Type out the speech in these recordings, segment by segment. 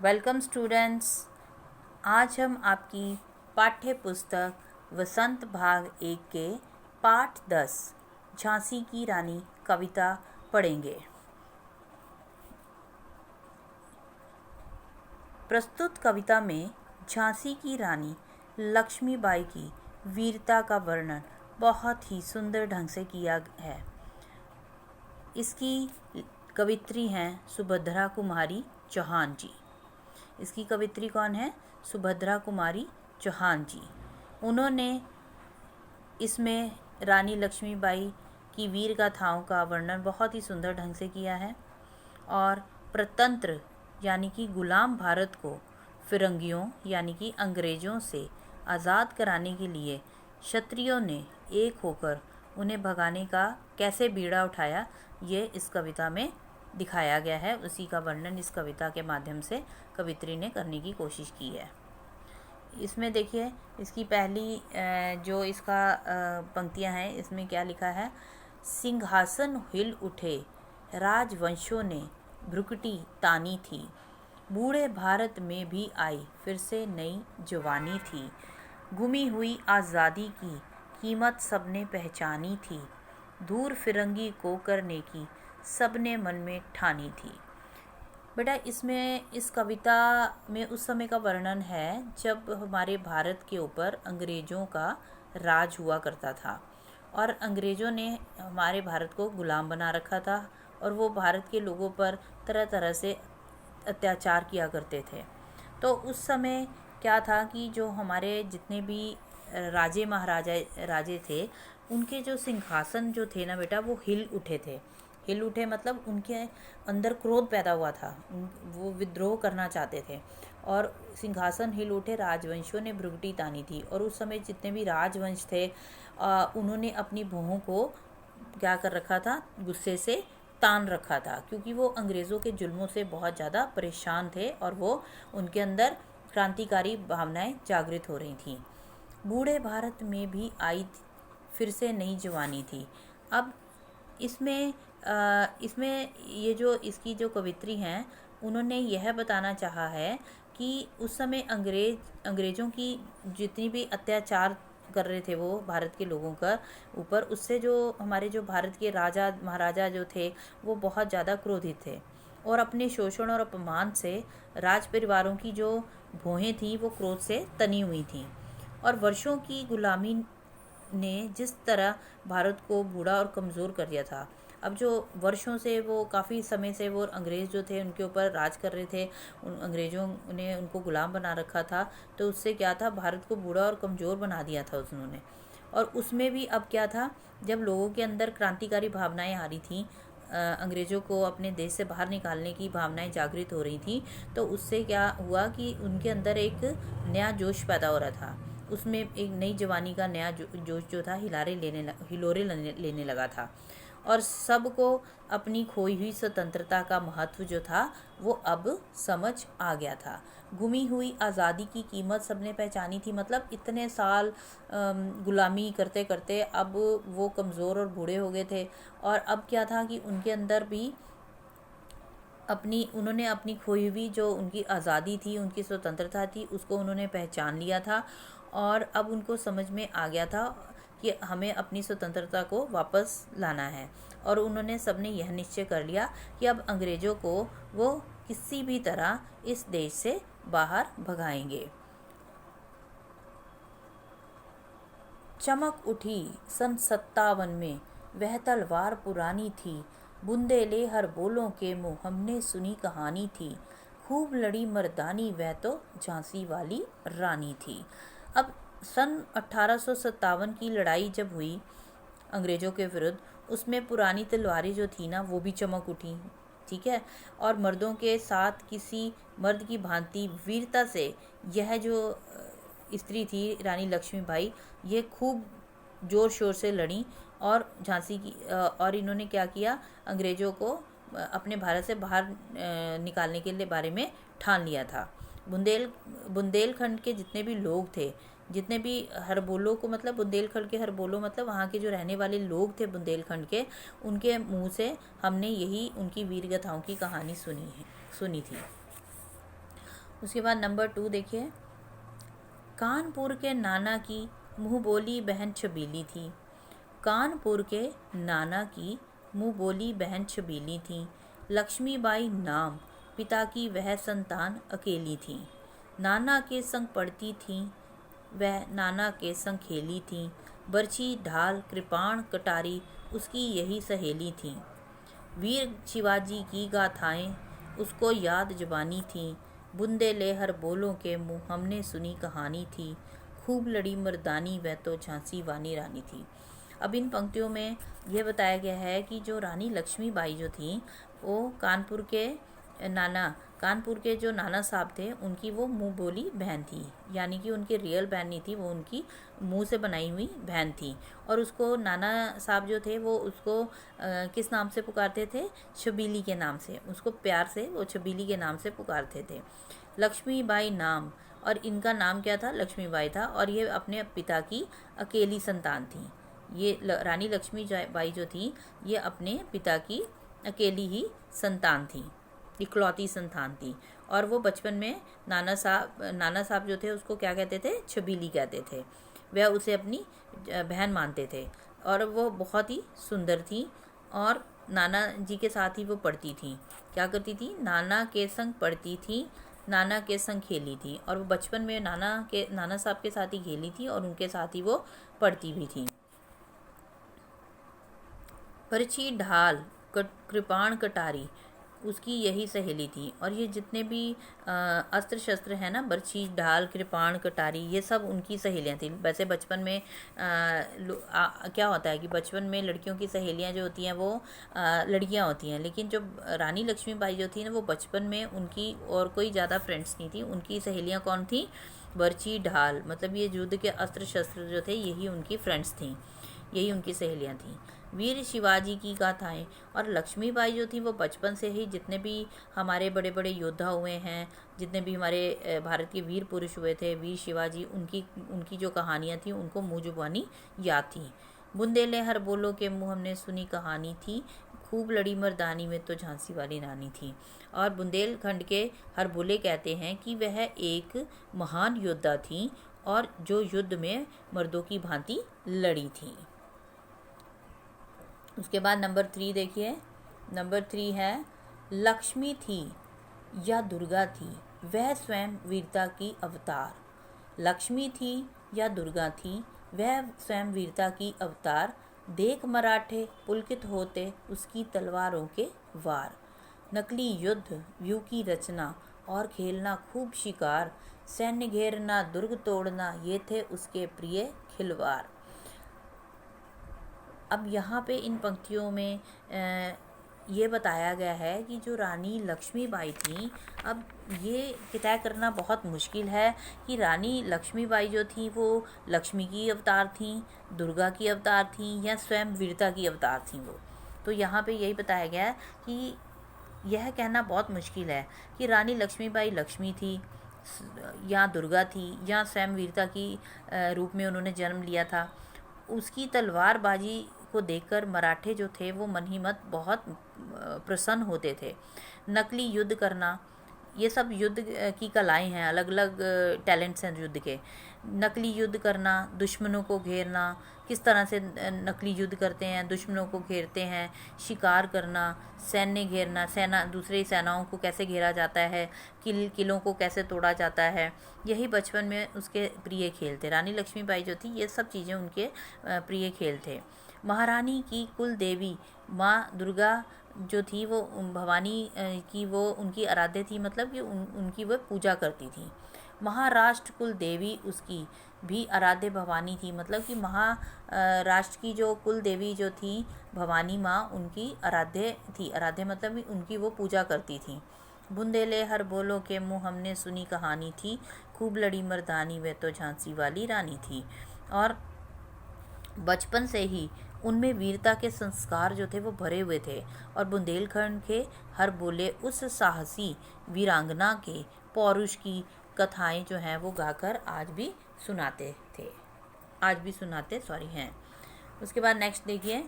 Welcome students. आज हम आपकी पाठ्य पुस्तक वसंत भाग 1 के पाठ 10 झांसी की रानी कविता पढ़ेंगे। प्रस्तुत कविता में झांसी की रानी लक्ष्मीबाई की वीरता का वर्णन बहुत ही सुंदर ढंग से किया है। इसकी कवित्री हैं सुभद्रा कुमारी चौहान जी। इसकी कवित्री कौन है? सुभद्रा कुमारी चौहान जी। उन्होंने इसमें रानी लक्ष्मीबाई की वीर गाथाओं का वर्णन बहुत ही सुंदर ढंग से किया है और प्रतंत्र यानी कि गुलाम भारत को फिरंगियों यानी कि अंग्रेज़ों से आज़ाद कराने के लिए क्षत्रियों ने एक होकर उन्हें भगाने का कैसे बीड़ा उठाया, ये इस कविता में दिखाया गया है। उसी का वर्णन इस कविता के माध्यम से कवित्री ने करने की कोशिश की है। इसमें देखिए, इसकी पहली जो इसका पंक्तियां हैं, इसमें क्या लिखा है? सिंहासन हिल उठे राजवंशों ने भ्रुकुटी तानी थी, बूढ़े भारत में भी आई फिर से नई जवानी थी, गुमी हुई आज़ादी की कीमत सबने पहचानी थी, दूर फिरंगी को करने की सबने मन में ठानी थी। बेटा, इसमें इस कविता में उस समय का वर्णन है जब हमारे भारत के ऊपर अंग्रेज़ों का राज हुआ करता था और अंग्रेज़ों ने हमारे भारत को गुलाम बना रखा था और वो भारत के लोगों पर तरह तरह से अत्याचार किया करते थे। तो उस समय क्या था कि जो हमारे जितने भी राजे राजे थे, उनके जो सिंहासन जो थे ना बेटा, वो हिल उठे थे। हिल उठे मतलब उनके अंदर क्रोध पैदा हुआ था, वो विद्रोह करना चाहते थे और सिंहासन हिल उठे, राजवंशियों ने भ्रुकुटी तानी थी। और उस समय जितने भी राजवंश थे उन्होंने अपनी बहुओं को क्या कर रखा था? गुस्से से तान रखा था, क्योंकि वो अंग्रेज़ों के जुल्मों से बहुत ज़्यादा परेशान थे और वो उनके अंदर क्रांतिकारी भावनाएं जागृत हो रही थीं। बूढ़े भारत में भी आई फिर से नई जवानी थी। अब इसमें ये जो इसकी जो कवित्री हैं, उन्होंने यह बताना चाहा है कि उस समय अंग्रेज़ों की जितनी भी अत्याचार कर रहे थे वो भारत के लोगों का ऊपर, उससे जो हमारे जो भारत के राजा महाराजा जो थे वो बहुत ज़्यादा क्रोधित थे और अपने शोषण और अपमान से राज परिवारों की जो भौहें थीं वो क्रोध से तनी हुई थीं। और वर्षों की गुलामी ने जिस तरह भारत को बूढ़ा और कमज़ोर कर दिया था, अब जो वर्षों से वो काफ़ी समय से वो अंग्रेज़ जो थे उनके ऊपर राज कर रहे थे, उन अंग्रेज़ों ने उनको गुलाम बना रखा था, तो उससे क्या था? भारत को बूढ़ा और कमज़ोर बना दिया था उन्होंने। और उसमें भी अब क्या था? जब लोगों के अंदर क्रांतिकारी भावनाएं आ रही थीं, अंग्रेज़ों को अपने देश से बाहर निकालने की भावनाएं जागृत हो रही थीं, तो उससे क्या हुआ कि उनके अंदर एक नया जोश पैदा हो रहा था। उसमें एक नई जवानी का नया जोश जो था हिलोरे लेने लगा था और सबको अपनी खोई हुई स्वतंत्रता का महत्व जो था वो अब समझ आ गया था। गुमी हुई आज़ादी की कीमत सबने पहचानी थी, मतलब इतने साल गुलामी करते करते अब वो कमज़ोर और बूढ़े हो गए थे और अब क्या था कि उनके अंदर भी उन्होंने अपनी खोई हुई जो उनकी आज़ादी थी, उनकी स्वतंत्रता थी, उसको उन्होंने पहचान लिया था और अब उनको समझ में आ गया था कि हमें अपनी स्वतंत्रता को वापस लाना है। और उन्होंने सबने यह निश्चय कर लिया कि अब अंग्रेज़ों को वो किसी भी तरह इस देश से बाहर भगाएंगे। चमक उठी सन 57 में वह तलवार पुरानी थी, बुंदेले हर बोलों के मुँह हमने सुनी कहानी थी, खूब लड़ी मर्दानी वह तो झांसी वाली रानी थी। अब सन 1857 की लड़ाई जब हुई अंग्रेज़ों के विरुद्ध, उसमें पुरानी तलवारें जो थी ना वो भी चमक उठी, ठीक है। और मर्दों के साथ किसी मर्द की भांति वीरता से यह जो स्त्री थी रानी लक्ष्मीबाई, ये खूब ज़ोर शोर से लड़ी और झांसी की और इन्होंने क्या किया? अंग्रेज़ों को अपने भारत से बाहर निकालने के लिए बारे में ठान लिया था। बुंदेलखंड के जितने भी लोग थे, जितने भी हरबोलों को, मतलब बुंदेलखंड के हरबोलों मतलब वहाँ के जो रहने वाले लोग थे बुंदेलखंड के, उनके मुंह से हमने यही उनकी वीर गाथाओं की कहानी सुनी थी। उसके बाद नंबर 2 देखिए, कानपुर के नाना की मुँह बोली बहन छबीली थी। कानपुर के नाना की मुँह बोली बहन छबीली थी। लक्ष्मीबाई नाम, पिता की वह संतान अकेली थी। नाना के संग पढ़ती थी, वह नाना के संग खेली थी। बरछी ढाल कृपाण कटारी उसकी यही सहेली थी। वीर शिवाजी की गाथाएं उसको याद जुबानी थी। बुंदे लेहर बोलों के मुँह हमने सुनी कहानी थी। खूब लड़ी मर्दानी वह तो झांसी वाली रानी थी। अब इन पंक्तियों में यह बताया गया है कि जो रानी लक्ष्मीबाई जो थी वो कानपुर के जो नाना साहब थे उनकी वो मुँह बोली बहन थी, यानी कि उनकी रियल बहन नहीं थी, वो उनकी मुँह से बनाई हुई बहन थी। और उसको नाना साहब जो थे वो उसको किस नाम से पुकारते थे? छबीली के नाम से, उसको प्यार से वो छबीली के नाम से पुकारते थे। लक्ष्मीबाई नाम, और इनका नाम क्या था? लक्ष्मीबाई था, और ये अपने पिता की अकेली संतान थी। ये रानी लक्ष्मीबाई जो थी ये अपने पिता की अकेली ही संतान थी, इकलौती संतान थी। और वो बचपन में नाना साहब जो थे उसको क्या कहते थे? छबीली कहते थे। वह उसे अपनी बहन मानते थे, और वो बहुत ही सुंदर थी, और नाना जी के साथ ही वो पढ़ती थी। क्या करती थी? नाना के संग पढ़ती थी, नाना के संग खेली थी, और वो बचपन में नाना साहब के साथ ही खेली थी और उनके साथ ही वो पढ़ती भी थी। बरछी ढाल कृपाण कटारी उसकी यही सहेली थी। और ये जितने भी अस्त्र शस्त्र हैं ना, बरछी ढाल कृपाण कटारी, ये सब उनकी सहेलियां थी। वैसे बचपन में क्या होता है कि बचपन में लड़कियों की सहेलियां जो होती हैं वो लड़कियां होती हैं, लेकिन जो रानी लक्ष्मीबाई जो थी ना वो बचपन में उनकी और कोई ज़्यादा फ्रेंड्स नहीं थी। उनकी सहेलियाँ कौन थी? बरछी ढाल, मतलब ये युद्ध के अस्त्र शस्त्र जो थे यही उनकी फ्रेंड्स थी, यही उनकी सहेलियाँ थीं। वीर शिवाजी की गाथाएं, और लक्ष्मीबाई जो थी वो बचपन से ही जितने भी हमारे बड़े बड़े योद्धा हुए हैं, जितने भी हमारे भारत के वीर पुरुष हुए थे, वीर शिवाजी, उनकी जो कहानियाँ थी उनको मुँह जुबानी याद थी। बुंदेले हर बोलो के मुँह हमने सुनी कहानी थी। खूब लड़ी मर्दानी में तो झांसी वाली रानी थी। और बुंदेलखंड के हर बोले कहते हैं कि वह एक महान योद्धा थी और जो युद्ध में मर्दों की भांति लड़ी थी। उसके बाद नंबर 3 देखिए। नंबर 3 है, लक्ष्मी थी या दुर्गा थी वह स्वयं वीरता की अवतार। लक्ष्मी थी या दुर्गा थी वह स्वयं वीरता की अवतार। देख मराठे पुलकित होते उसकी तलवारों के वार। नकली युद्ध व्यू की रचना और खेलना खूब शिकार। सैन्य घेरना दुर्ग तोड़ना ये थे उसके प्रिय खिलवाड़। अब यहाँ पे इन पंक्तियों में ये बताया गया है कि जो रानी लक्ष्मीबाई थी, अब ये तय करना बहुत मुश्किल है कि रानी लक्ष्मीबाई जो थी वो लक्ष्मी की अवतार थी, दुर्गा की अवतार थी, या स्वयं वीरता की अवतार थी वो। तो यहाँ पे यही बताया गया है कि यह कहना बहुत मुश्किल है कि रानी लक्ष्मीबाई लक्ष्मी थी या दुर्गा थी या स्वयं वीरता की रूप में उन्होंने जन्म लिया था। उसकी तलवारबाजी को देखकर मराठे जो थे वो मन ही मत बहुत प्रसन्न होते थे। नकली युद्ध करना, ये सब युद्ध की कलाएं हैं, अलग अलग टैलेंट्स हैं युद्ध के। नकली युद्ध करना, दुश्मनों को घेरना, किस तरह से नकली युद्ध करते हैं, दुश्मनों को घेरते हैं। शिकार करना, सैन्य घेरना, दूसरी सेनाओं को कैसे घेरा जाता है, किलों को कैसे तोड़ा जाता है, यही बचपन में उसके प्रिय खेल थे। रानी लक्ष्मीबाई जो थी ये सब चीज़ें उनके प्रिय खेल थे। महारानी की कुल देवी माँ दुर्गा जो थी वो भवानी की वो उनकी आराध्य थी, मतलब कि उनकी वो पूजा करती थी। महाराष्ट्र कुल देवी उसकी भी आराध्य भवानी थी, मतलब कि महाराष्ट्र की जो कुल देवी जो थी भवानी माँ उनकी आराध्य थी। आराध्य मतलब कि उनकी वो पूजा करती थी। बुंदेले हर बोलो के मुँह हमने सुनी कहानी थी। खूब लड़ी मर्दानी वे तो झांसी वाली रानी थी। और बचपन से ही उनमें वीरता के संस्कार जो थे वो भरे हुए थे, और बुंदेलखंड के हर बोले उस साहसी वीरांगना के पौरुष की कथाएं जो हैं वो गाकर आज भी सुनाते हैं। उसके बाद नेक्स्ट देखिए।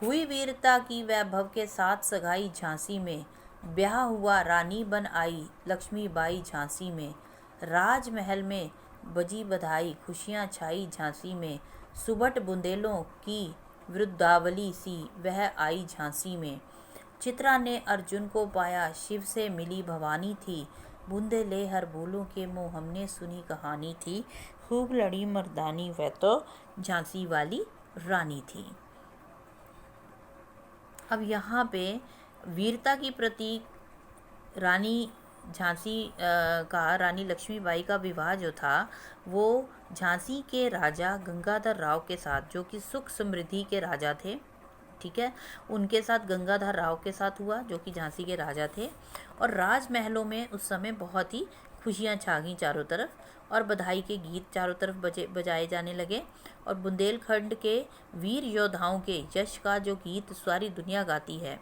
हुई वीरता की वैभव के साथ सगाई झांसी में, ब्याह हुआ रानी बन आई लक्ष्मीबाई झांसी में। राजमहल में बजी बधाई खुशियाँ छाई झांसी में। सुबट बुंदेलों की वृद्धावली सी वह आई झांसी में। चित्रा ने अर्जुन को पाया शिव से मिली भवानी थी। बूंदे ले हर बोलों के मुँह हमने सुनी कहानी थी। खूब लड़ी मर्दानी वह तो झांसी वाली रानी थी। अब यहाँ पे वीरता की प्रतीक रानी झांसी का रानी लक्ष्मीबाई का विवाह जो था वो झांसी के राजा गंगाधर राव के साथ, जो कि सुख समृद्धि के राजा थे, ठीक है, उनके साथ गंगाधर राव के साथ हुआ जो कि झांसी के राजा थे। और राजमहलों में उस समय बहुत ही खुशियाँ छा गईं चारों तरफ और बधाई के गीत चारों तरफ बजाए जाने लगे। और बुंदेलखंड के वीर योद्धाओं के यश का जो गीत सारी दुनिया गाती है,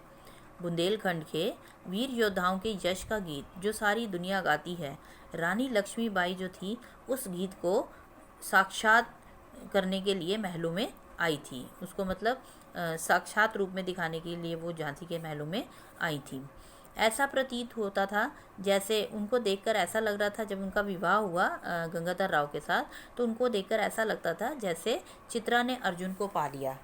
बुंदेलखंड के वीर योद्धाओं के यश का गीत जो सारी दुनिया गाती है, रानी लक्ष्मीबाई जो थी उस गीत को साक्षात करने के लिए महलों में आई थी। उसको मतलब साक्षात रूप में दिखाने के लिए वो झांसी के महलों में आई थी। ऐसा प्रतीत होता था जैसे उनको देखकर ऐसा लग रहा था, जब उनका विवाह हुआ गंगाधर राव के साथ, तो उनको देखकर ऐसा लगता था जैसे चित्रा ने अर्जुन को पा लिया।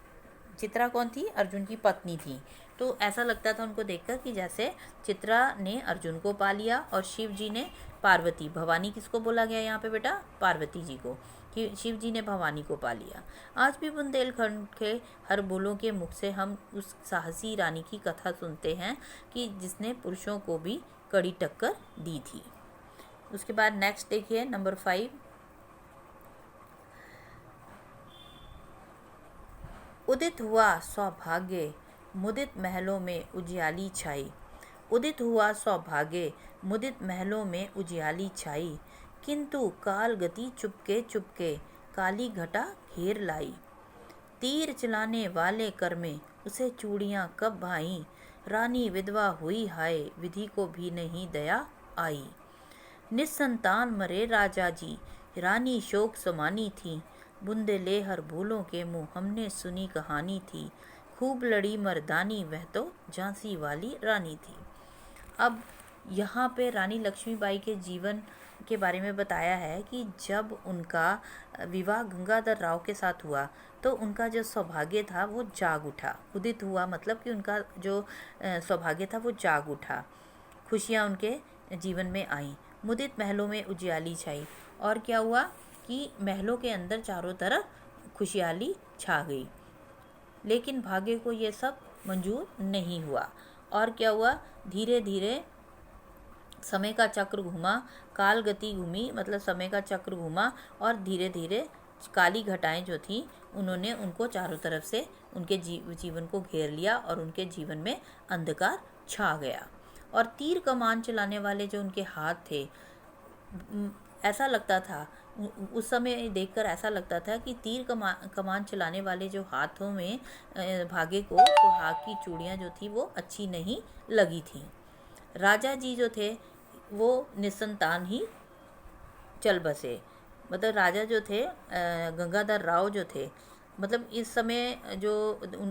चित्रा कौन थी? अर्जुन की पत्नी थी। तो ऐसा लगता था उनको देखकर कि जैसे चित्रा ने अर्जुन को पा लिया और शिव जी ने पार्वती, भवानी किसको बोला गया यहाँ पे बेटा? पार्वती जी को, कि शिव जी ने भवानी को पा लिया। आज भी बुंदेलखंड के हर बोलों के मुख से हम उस साहसी रानी की कथा सुनते हैं कि जिसने पुरुषों को भी कड़ी टक्कर दी थी। उसके बाद नेक्स्ट देखिए नंबर 5। उदित हुआ सौभाग्य मुदित महलों में उजियाली छाई। उदित हुआ सौभाग्य मुदित महलों में उजियाली छाई। किंतु काल गति चुपके चुपके काली घटा घेर लाई। तीर चलाने वाले कर में उसे चूड़ियाँ कब भाई। रानी विधवा हुई हाय विधि को भी नहीं दया आई। निस्संतान मरे राजा जी रानी शोक समानी थी। बुंदे ले हर बोलों के मुँह हमने सुनी कहानी थी। खूब लड़ी मर्दानी वह तो झांसी वाली रानी थी। अब यहाँ पे रानी लक्ष्मीबाई के जीवन के बारे में बताया है कि जब उनका विवाह गंगाधर राव के साथ हुआ तो उनका जो सौभाग्य था वो जाग उठा। उदित हुआ मतलब कि उनका जो सौभाग्य था वो जाग उठा, खुशियाँ उनके जीवन में आईं। मुदित महलों में उजियाली छाई, और क्या हुआ कि महलों के अंदर चारों तरफ खुशहाली छा गई। लेकिन भाग्य को ये सब मंजूर नहीं हुआ। और क्या हुआ, धीरे धीरे समय का चक्र घूमा, काल गति घूमी, मतलब समय का चक्र घूमा और धीरे धीरे काली घटाएं जो थी उन्होंने उनको चारों तरफ से उनके जीवन को घेर लिया और उनके जीवन में अंधकार छा गया। और तीर कमान चलाने वाले जो उनके हाथ थे, ऐसा लगता था उस समय देखकर ऐसा लगता था कि तीर कमान चलाने वाले जो हाथों में भाग्य को सुहाग की चूड़ियाँ जो थी वो अच्छी नहीं लगी थी। राजा जी जो थे वो निसंतान ही चल बसे, मतलब राजा जो थे गंगाधर राव जो थे, मतलब इस समय जो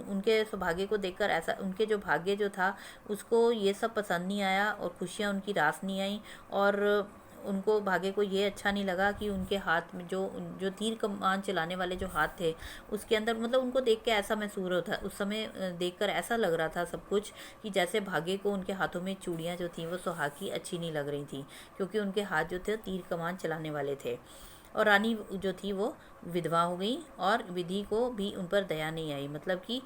उनके सौभाग्य को देखकर ऐसा, उनके जो भाग्य जो था उसको ये सब पसंद नहीं आया और खुशियाँ उनकी रास नहीं आई। और उनको भाग्य को ये अच्छा नहीं लगा कि उनके हाथ में जो तीर कमान चलाने वाले जो हाथ थे उसके अंदर, मतलब उनको देख के ऐसा महसूस होता, उस समय देखकर ऐसा लग रहा था सब कुछ कि जैसे भाग्य को उनके हाथों में चूड़ियाँ जो थी वो सुहाग की अच्छी नहीं लग रही थी, क्योंकि उनके हाथ जो थे तीर कमान चलाने वाले थे। और रानी जो थी वो विधवा हो गई और विधि को भी उन पर दया नहीं आई, मतलब कि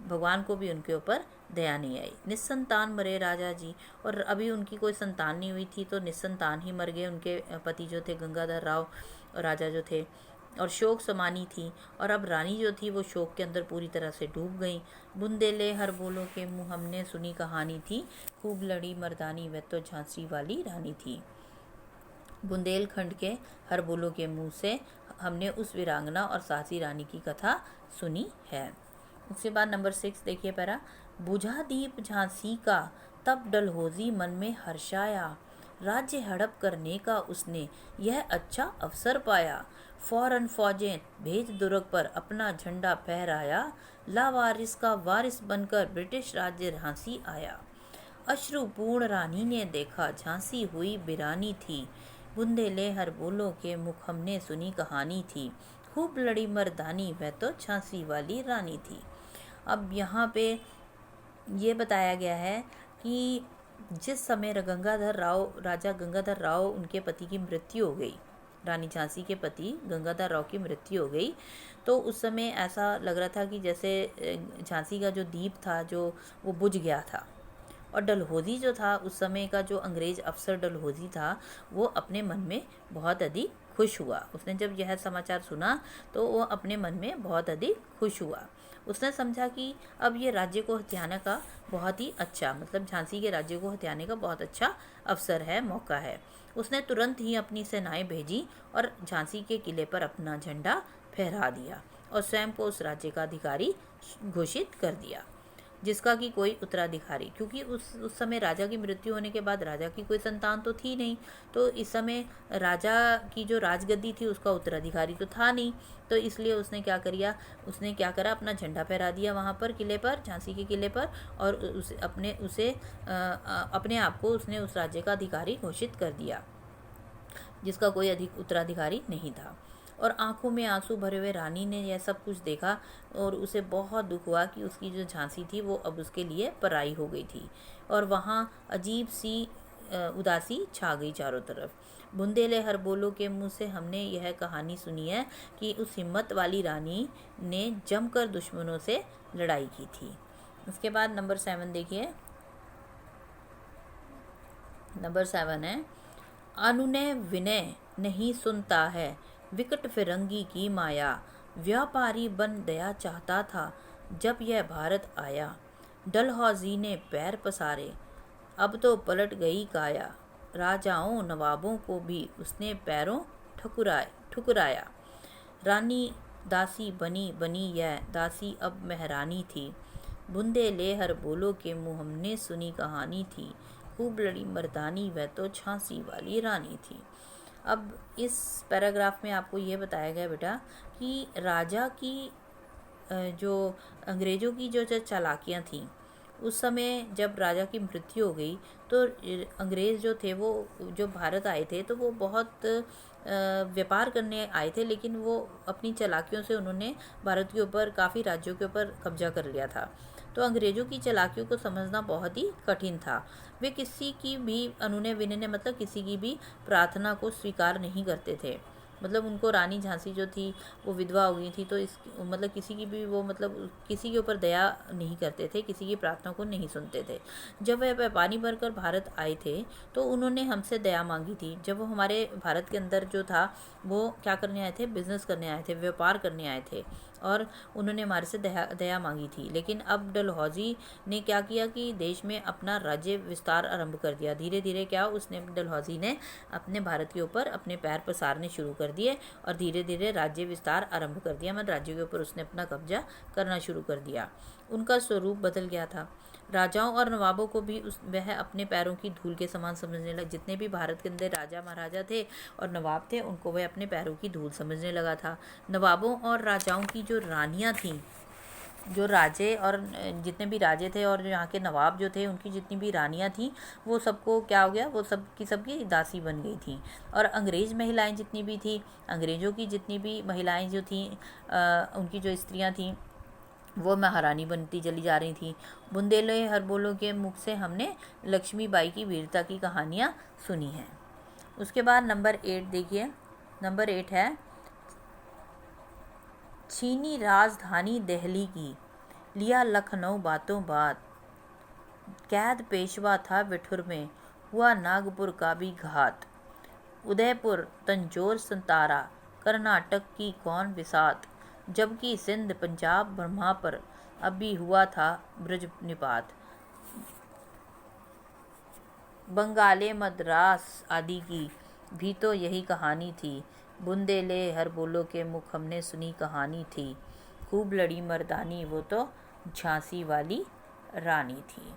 भगवान को भी उनके ऊपर दया नहीं आई। निस्संतान मरे राजा जी, और अभी उनकी कोई संतान नहीं हुई थी तो निस्संतान ही मर गए उनके पति जो थे गंगाधर राव राजा जो थे। और शोक समानी थी, और अब रानी जो थी वो शोक के अंदर पूरी तरह से डूब गई। बुंदेले हर बोलों के मुँह हमने सुनी कहानी थी। खूब लड़ी मर्दानी वह तो झांसी वाली रानी थी। बुंदेलखंड के हर बोलों के मुंह से हमने उस वीरांगना और साहसी रानी की कथा सुनी है। उसके बाद नंबर 6 देखिए पैरा। बुझा दीप झांसी का तब डलहौजी मन में हर्षाया। राज्य हड़प करने का उसने यह अच्छा अवसर पाया। फौरन फौजें भेज दुर्ग पर अपना झंडा फहराया। लावारिस का वारिस बनकर ब्रिटिश राज्य झांसी आया। अश्रुपूर्ण रानी ने देखा झांसी हुई वीरानी थी। बुंदेले हर बोलो के मुख हमने सुनी कहानी थी। खूब लड़ी मर्दानी वह तो झांसी वाली रानी थी। अब यहाँ पे ये बताया गया है कि जिस समय राजा गंगाधर राव उनके पति की मृत्यु हो गई, रानी झांसी के पति गंगाधर राव की मृत्यु हो गई, तो उस समय ऐसा लग रहा था कि जैसे झांसी का जो दीप था जो वो बुझ गया था। और डलहौजी जो था उस समय का जो अंग्रेज अफसर डलहौजी था वो अपने मन में बहुत अधिक खुश हुआ। उसने जब यह समाचार सुना तो वो अपने मन में बहुत अधिक खुश हुआ। उसने समझा कि अब ये राज्य को हथियाने का बहुत ही अच्छा, मतलब झांसी के राज्य को हथियाने का बहुत अच्छा अवसर है, मौका है। उसने तुरंत ही अपनी सेनाएं भेजी और झांसी के किले पर अपना झंडा फहरा दिया और स्वयं को उस राज्य का अधिकारी घोषित कर दिया, जिसका कि कोई उत्तराधिकारी, क्योंकि उस समय राजा की मृत्यु होने के बाद राजा की कोई संतान तो थी नहीं, तो इस समय राजा की जो राजगद्दी थी उसका उत्तराधिकारी तो था नहीं, तो इसलिए उसने क्या करा, अपना झंडा फहरा दिया वहाँ पर किले पर, झांसी के किले पर, और अपने आप को उसने उस राज्य का अधिकारी घोषित कर दिया, जिसका कोई अधिक उत्तराधिकारी नहीं था। और आंखों में आंसू भरे हुए रानी ने यह सब कुछ देखा और उसे बहुत दुख हुआ कि उसकी जो झांसी थी वो अब उसके लिए पराई हो गई थी और वहाँ अजीब सी उदासी छा गई चारों तरफ। बुंदेले हर बोलो के मुंह से हमने यह कहानी सुनी है कि उस हिम्मत वाली रानी ने जमकर दुश्मनों से लड़ाई की थी। उसके बाद नंबर 7 देखिए। नंबर 7 है, अनुनय विनय नहीं सुनता है, विकट फिरंगी की माया, व्यापारी बन दया चाहता था जब यह भारत आया। डलहौजी ने पैर पसारे, अब तो पलट गई काया, राजाओं नवाबों को भी उसने पैरों ठुकराया। रानी दासी बनी यह दासी अब महारानी थी। बुंदेले हर बोलो के मुँह हमने सुनी कहानी थी। खूब लड़ी मर्दानी वह तो झांसी वाली रानी थी। अब इस पैराग्राफ में आपको ये बताया गया बेटा कि राजा की जो अंग्रेज़ों की जो चालाकियाँ थीं, उस समय जब राजा की मृत्यु हो गई तो अंग्रेज़ जो थे वो जो भारत आए थे तो वो बहुत व्यापार करने आए थे, लेकिन वो अपनी चालाकियों से उन्होंने भारत के ऊपर काफ़ी राज्यों के ऊपर कब्जा कर लिया था। तो अंग्रेज़ों की चालाकियों को समझना बहुत ही कठिन था। वे किसी की भी अनुनय विनय मतलब किसी की भी प्रार्थना को स्वीकार नहीं करते थे। मतलब उनको रानी झांसी जो थी वो विधवा हो गई थी, तो इस मतलब किसी की भी वो मतलब किसी के ऊपर दया नहीं करते थे, किसी की प्रार्थना को नहीं सुनते थे। जब वह व्यापारी बनकर भारत आए थे तो उन्होंने हमसे दया मांगी थी। जब वो हमारे भारत के अंदर जो था वो क्या करने आए थे, बिजनेस करने आए थे, व्यापार करने आए थे, और उन्होंने हमारे से दया मांगी थी। लेकिन अब डलहौजी ने क्या किया कि देश में अपना राज्य विस्तार आरंभ कर दिया। धीरे धीरे डलहौजी ने अपने भारत के ऊपर अपने पैर पसारने शुरू कर दिए और धीरे धीरे राज्य विस्तार आरंभ कर दिया। मतलब राज्यों के ऊपर उसने अपना कब्जा करना शुरू कर दिया। उनका स्वरूप बदल गया था। राजाओं और नवाबों को भी वह अपने पैरों की धूल के समान समझने लगा। जितने भी भारत के अंदर राजा महाराजा थे और नवाब थे उनको वह अपने पैरों की धूल समझने लगा था। नवाबों और राजाओं की जो रानियां थीं, जो राजे और जितने भी राजे थे और यहाँ के नवाब जो थे उनकी जितनी भी रानियां थीं वो सबको क्या हो गया, वो सबकी दासी बन गई थी। और अंग्रेज़ महिलाएं जितनी भी थी, अंग्रेज़ों की जितनी भी महिलाएं जो थीं, उनकी जो स्त्रियां थीं वो महारानी बनती चली जा रही थी। बुंदेले हर बोलो के मुख से हमने लक्ष्मीबाई की वीरता की कहानियाँ सुनी हैं। उसके बाद नंबर 8 देखिए। नंबर 8 है, छीनी राजधानी दिल्ली की, लिया लखनऊ बातों बात, कैद पेशवा था बिठुर में, हुआ नागपुर का भी घात, उदयपुर तंजौर संतारा, कर्नाटक की कौन बिसात, जबकि सिंध पंजाब ब्रह्मा पर अभी हुआ था ब्रज निपात, बंगाले मद्रास आदि की भी तो यही कहानी थी। बुंदेले हर बोलो के मुख हमने सुनी कहानी थी। खूब लड़ी मर्दानी वो तो झांसी वाली रानी थी।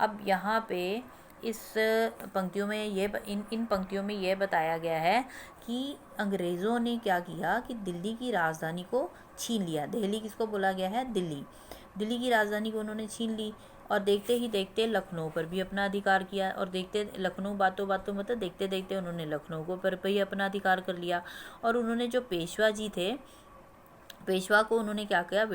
अब यहाँ पे इस पंक्तियों में इन पंक्तियों में ये बताया गया है कि अंग्रेज़ों ने क्या किया कि दिल्ली की राजधानी को छीन लिया। दिल्ली किसको बोला गया है, दिल्ली की राजधानी को उन्होंने छीन ली और देखते ही देखते लखनऊ पर भी अपना अधिकार किया। और देखते लखनऊ बातों बातों मतलब देखते देखते उन्होंने लखनऊ को पर भी अपना अधिकार कर लिया। और उन्होंने जो पेशवा जी थे, पेशवा को उन्होंने क्या किया,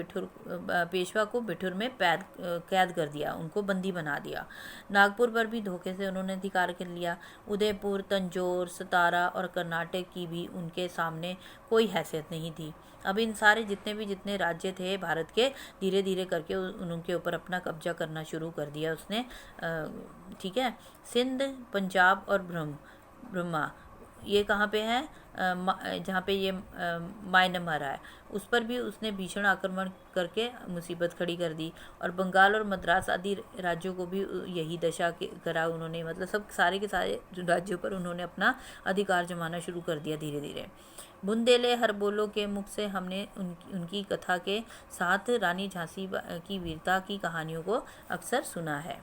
पेशवा को बिठूर में कैद कर दिया, उनको बंदी बना दिया। नागपुर पर भी धोखे से उन्होंने अधिकार कर लिया। उदयपुर, तंजौर, सतारा और कर्नाटक की भी उनके सामने कोई हैसियत नहीं थी। अब इन सारे जितने राज्य थे भारत के, धीरे धीरे करके उनके ऊपर अपना कब्जा करना शुरू कर दिया उसने। ठीक है। सिंध, पंजाब और ब्रह्मा ये कहाँ पे है, जहाँ पे ये म्यांमार है, उस पर भी उसने भीषण आक्रमण करके मुसीबत खड़ी कर दी। और बंगाल और मद्रास आदि राज्यों को भी यही दशा करा उन्होंने, मतलब सब सारे के सारे राज्यों पर उन्होंने अपना अधिकार जमाना शुरू कर दिया धीरे धीरे। बुंदेले हरबोलो के मुख से हमने उनकी कथा के साथ रानी झांसी की वीरता की कहानियों को अक्सर सुना है।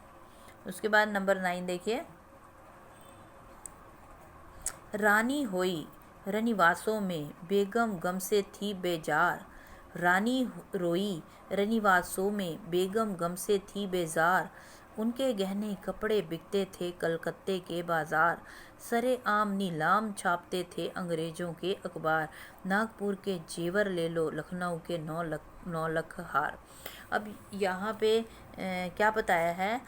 उसके बाद नंबर 9 देखिए। रानी होई रनिवासों में, बेगम गम से थी बेजार। रानी रोई रनिवासों में, बेगम गम से थी बेजार। उनके गहने कपड़े बिकते थे कलकत्ते के बाजार। सरे आम नीलाम छापते थे अंग्रेजों के अखबार। नागपुर के जेवर ले लो, लखनऊ के 9 लख हार। अब यहाँ पे क्या बताया है,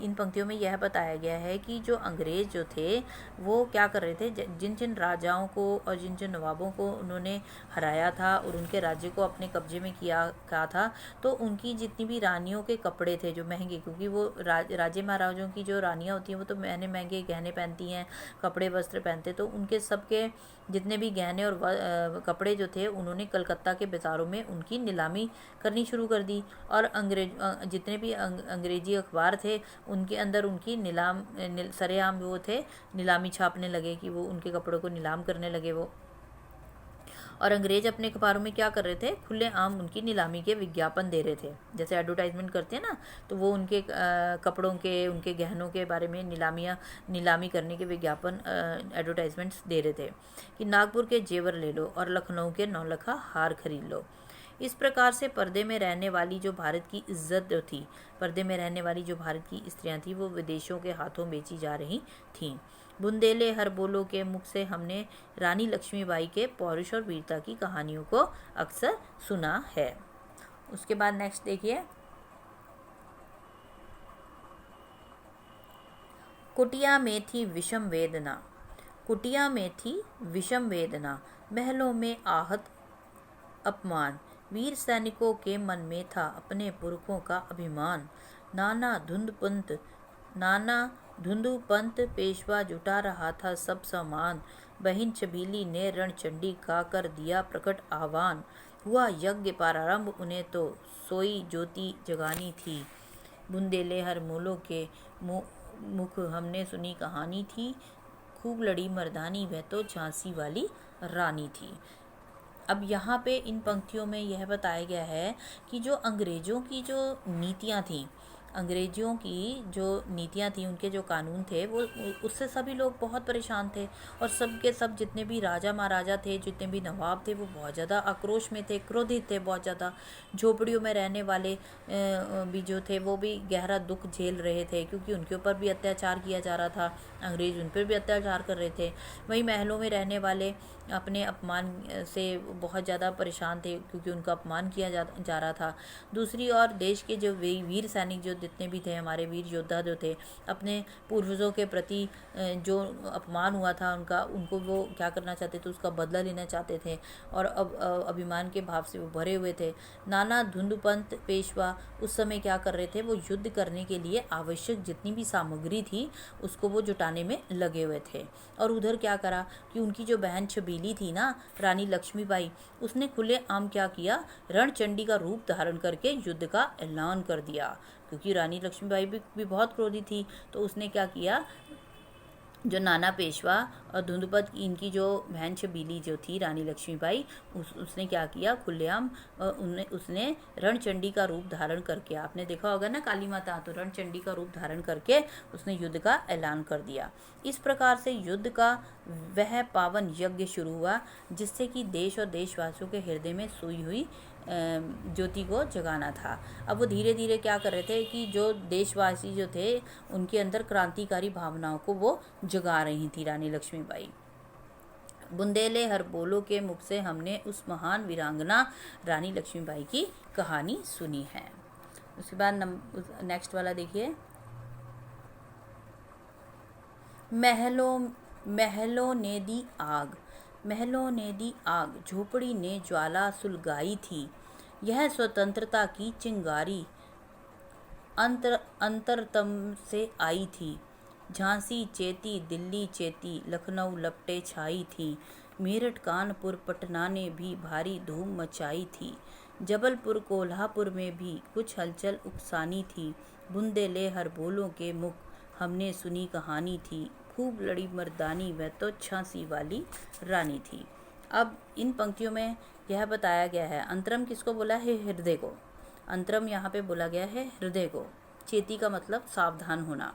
इन पंक्तियों में यह बताया गया है कि जो अंग्रेज जो थे वो क्या कर रहे थे, जिन जिन राजाओं को और जिन जिन नवाबों को उन्होंने हराया था और उनके राज्य को अपने कब्जे में किया था, तो उनकी जितनी भी रानियों के कपड़े थे जो महंगे, क्योंकि वो राजे महाराजों की जो रानियाँ होती हैं वो तो महंगे गहने पहनती हैं, कपड़े वस्त्र पहनते, तो उनके सबके जितने भी गहने और कपड़े जो थे उन्होंने कलकत्ता के बाज़ारों में उनकी नीलामी करनी शुरू कर दी। और जितने भी अंग्रेजी अखबार थे उनके अंदर उनकी सरेआम वो थे, नीलामी छापने लगे कि वो उनके कपड़ों को नीलाम करने लगे वो। और अंग्रेज अपने अखबारों में क्या कर रहे थे, खुले आम उनकी नीलामी के विज्ञापन दे रहे थे, जैसे एडवर्टाइजमेंट करते हैं ना, तो वो उनके कपड़ों के, उनके गहनों के बारे में नीलामी करने के विज्ञापन एडवर्टाइजमेंट्स दे रहे थे कि नागपुर के जेवर ले लो और लखनऊ के 9 लखा हार खरीद लो। इस प्रकार से पर्दे में रहने वाली जो भारत की इज्जत थी, पर्दे में रहने वाली जो भारत की स्त्रियां थी वो विदेशों के हाथों बेची जा रही थीं। बुंदेले हरबोलो के मुख से हमने रानी लक्ष्मीबाई के पौरुष और वीरता की कहानियों को अक्सर सुना है। उसके बाद नेक्स्ट देखिए। कुटिया में थी विषम वेदना, कुटिया में थी विषम वेदना, महलों में आहत अपमान। वीर सैनिकों के मन में था अपने पुरखों का अभिमान। नाना धुंधुपंत पेशवा जुटा रहा था सब सामान। बहिन छबीली ने रणचंडी का कर दिया प्रकट आह्वान। हुआ यज्ञ प्रारंभ उन्हें तो सोई ज्योति जगानी थी। बुंदेले हरबोलो के मुख हमने सुनी कहानी थी। खूब लड़ी मर्दानी वह तो झांसी वाली रानी थी। अब यहाँ पे इन पंक्तियों में यह बताया गया है कि जो अंग्रेज़ों की जो नीतियाँ थीं, अंग्रेज़ों की जो नीतियाँ थी, उनके जो कानून थे, वो उससे सभी लोग बहुत परेशान थे। और सब के सब जितने भी राजा महाराजा थे, जितने भी नवाब थे, वो बहुत ज़्यादा आक्रोश में थे, क्रोधित थे बहुत ज़्यादा। झोपड़ियों में रहने वाले भी जो थे वो भी गहरा दुख झेल रहे थे, क्योंकि उनके ऊपर भी अत्याचार किया जा रहा था, अंग्रेज़ उन पर भी अत्याचार कर रहे थे। वहीं महलों में रहने वाले अपने अपमान से बहुत ज़्यादा परेशान थे, क्योंकि उनका अपमान किया जा रहा था। दूसरी ओर देश के जो वीर सैनिक जो जितने भी थे, हमारे वीर योद्धा जो थे, अपने पूर्वजों के प्रति जो अपमान हुआ था उनको वो क्या करना चाहते थे, उसका बदला लेना चाहते थे, और अब अभिमान के भाव से वो भरे हुए थे। नाना धुंधुपंत पेशवा उस समय क्या कर रहे थे, वो युद्ध करने के लिए आवश्यक जितनी भी सामग्री थी उसको वो जुटाने में लगे हुए थे। और उधर क्या करा कि उनकी जो बहन छबीली थी ना, रानी लक्ष्मीबाई, उसने खुले आम क्या किया, रणचंडी का रूप धारण करके युद्ध का ऐलान कर दिया। क्योंकि रानी लक्ष्मीबाई भी बहुत क्रोधी थी, तो उसने क्या किया, जो नाना पेशवा और धुंधुपंत इनकी जो बहन छबीली जो थी रानी लक्ष्मीबाई, उसने क्या किया, खुलेआम उसने रणचंडी का रूप धारण करके, आपने देखा होगा ना काली माता, तो रणचंडी का रूप धारण करके उसने युद्ध का ऐलान कर दिया। इस प्रकार से युद्ध का वह पावन यज्ञ शुरू हुआ जिससे कि देश और देशवासियों के हृदय में सोई हुई ज्योति को जगाना था। अब वो धीरे धीरे क्या कर रहे थे कि जो देशवासी जो थे उनके अंदर क्रांतिकारी भावनाओं को वो जगा रही थी रानी लक्ष्मीबाई। बुंदेले हर बोलो के मुख से हमने उस महान वीरांगना रानी लक्ष्मीबाई की कहानी सुनी है। उसके बाद नेक्स्ट वाला देखिए, महलों ने दी आग, महलों ने दी आग, झोपड़ी ने ज्वाला सुलगाई थी। यह स्वतंत्रता की चिंगारी अंतरतम से आई थी। झांसी चेती, दिल्ली चेती, लखनऊ लपटे छाई थी। मेरठ कानपुर पटना ने भी भारी धूम मचाई थी। जबलपुर कोल्हापुर में भी कुछ हलचल उकसानी थी। बुंदेले हर बोलों के मुख हमने सुनी कहानी थी। खूब लड़ी मर्दानी वह तो झांसी वाली रानी थी। अब इन पंक्तियों में यह बताया गया है, अंतरम किसको बोला है? हृदय को। अंतरम यहाँ पे बोला गया है हृदय को। चेती का मतलब सावधान होना।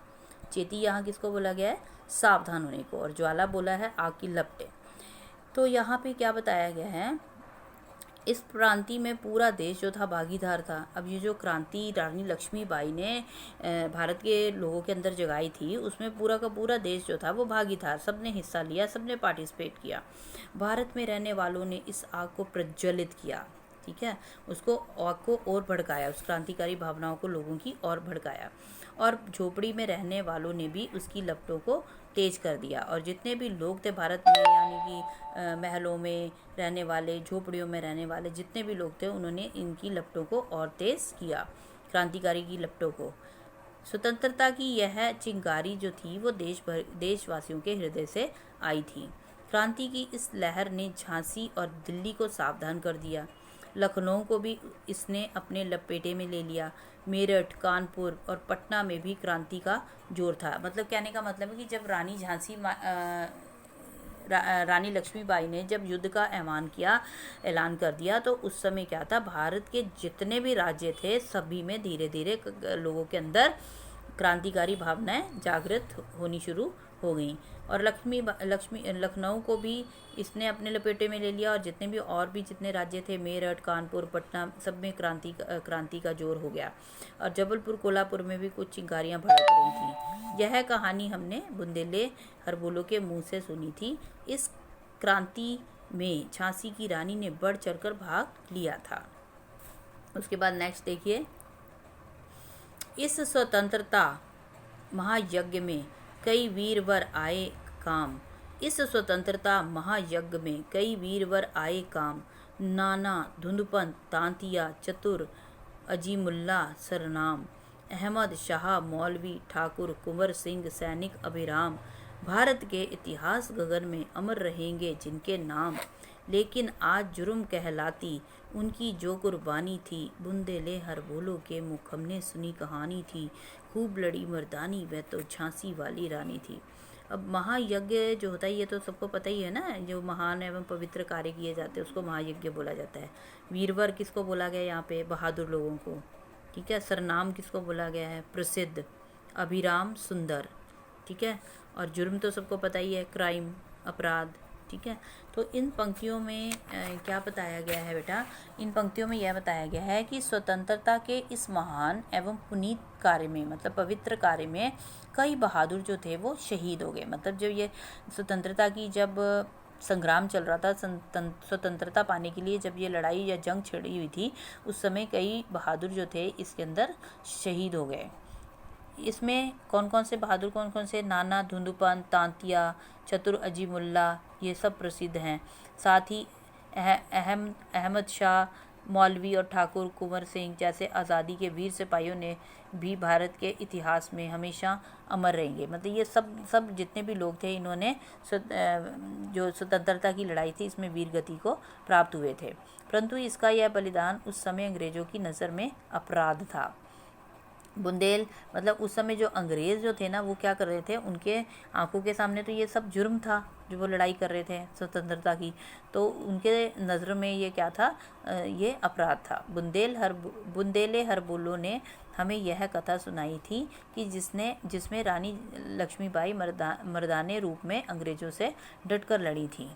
चेती यहाँ किसको बोला गया है? सावधान होने को। और ज्वाला बोला है आग की लपटें। तो यहाँ पे क्या बताया गया है, इस क्रांति में पूरा देश जो था भागीदार था। अब ये जो क्रांति रानी लक्ष्मीबाई ने भारत के लोगों के अंदर जगाई थी, उसमें पूरा का पूरा देश जो था वो भागीदार, सबने हिस्सा लिया, सबने पार्टिसिपेट किया। भारत में रहने वालों ने इस आग को प्रज्वलित किया, ठीक है, उसको आग को और भड़काया, उस क्रांतिकारी भावनाओं को लोगों की और भड़काया। और झोपड़ी में रहने वालों ने भी उसकी लपटों को तेज कर दिया। और जितने भी लोग थे भारत में, यानी कि महलों में रहने वाले, झोपड़ियों में रहने वाले जितने भी लोग थे, उन्होंने इनकी लपटों को और तेज किया, क्रांतिकारी की लपटों को। स्वतंत्रता की यह चिंगारी जो थी वो देशवासियों के हृदय से आई थी। क्रांति की इस लहर ने झांसी और दिल्ली को सावधान कर दिया। लखनऊ को भी इसने अपने लपेटे में ले लिया। मेरठ, कानपुर और पटना में भी क्रांति का जोर था। मतलब कहने का मतलब है कि जब रानी रानी लक्ष्मीबाई ने जब युद्ध का ऐलान कर दिया, तो उस समय क्या था, भारत के जितने भी राज्य थे सभी में धीरे धीरे लोगों के अंदर क्रांतिकारी भावनाएं जागृत होनी शुरू हो गई। और लखनऊ को भी इसने अपने लपेटे में ले लिया। और जितने राज्य थे, मेरठ, कानपुर, पटना, सब में क्रांति का जोर हो गया। और जबलपुर, कोल्हापुर में भी कुछ चिंगारियां भड़क रही थी। यह कहानी हमने बुंदेले हरबोलो के मुंह से सुनी थी। इस क्रांति में झांसी की रानी ने बढ़ चढ़कर भाग लिया था। उसके बाद नेक्स्ट देखिए, इस स्वतंत्रता महायज्ञ में कई वीरवर आए काम। इस स्वतंत्रता महायज्ञ में कई वीरवर आए काम। नाना, धुंधपंत, तांतिया, चतुर, अजीमुल्ला सरनाम, अहमद शाह मौलवी, ठाकुर, कुंवर सिंह, सैनिक अभिराम। भारत के इतिहास गगन में अमर रहेंगे जिनके नाम। लेकिन आज जुर्म कहलाती उनकी जो कुर्बानी थी। बुंदेले हर बोलो के मुख हमने सुनी कहानी थी। खूब लड़ी मर्दानी वह तो झांसी वाली रानी थी। अब महायज्ञ जो होता है ये तो सबको पता ही है ना, जो महान एवं पवित्र कार्य किए जाते हैं उसको महायज्ञ बोला जाता है। वीरवर किसको बोला गया यहाँ पे? बहादुर लोगों को, ठीक है। सरनाम किसको बोला गया है? प्रसिद्ध। अभिराम, सुंदर, ठीक है। और जुर्म तो सबको पता ही है, क्राइम, अपराध, ठीक है। तो इन पंक्तियों में क्या बताया गया है बेटा? इन पंक्तियों में यह बताया गया है कि स्वतंत्रता के इस महान एवं पुनीत कार्य में, मतलब पवित्र कार्य में, कई बहादुर जो थे वो शहीद हो गए। मतलब जब ये स्वतंत्रता की जब संग्राम चल रहा था, स्वतंत्रता पाने के लिए जब ये लड़ाई या जंग छिड़ी हुई थी, उस समय कई बहादुर जो थे इसके अंदर शहीद हो गए। इसमें कौन कौन से बहादुर, कौन कौन से? नाना, धुंधुपंत, तांतिया, चतुर, अजीमुल्ला, ये सब प्रसिद्ध हैं। साथ ही अहमद शाह मौलवी और ठाकुर, कुंवर सिंह जैसे आज़ादी के वीर सिपाहियों ने भी भारत के इतिहास में हमेशा अमर रहेंगे। मतलब ये सब जितने भी लोग थे, इन्होंने जो स्वतंत्रता की लड़ाई थी इसमें वीर गति को प्राप्त हुए थे। परंतु इसका यह बलिदान उस समय अंग्रेज़ों की नज़र में अपराध था। बुंदेल मतलब उस समय जो अंग्रेज़ जो थे ना, वो क्या कर रहे थे, उनके आंखों के सामने तो ये सब जुर्म था जो वो लड़ाई कर रहे थे स्वतंत्रता की, तो उनके नज़र में ये क्या था? ये अपराध था। बुंदेले हर बोलो ने हमें यह कथा सुनाई थी कि जिसमें रानी लक्ष्मीबाई मर्दाने रूप में अंग्रेज़ों से डटकर लड़ी थी।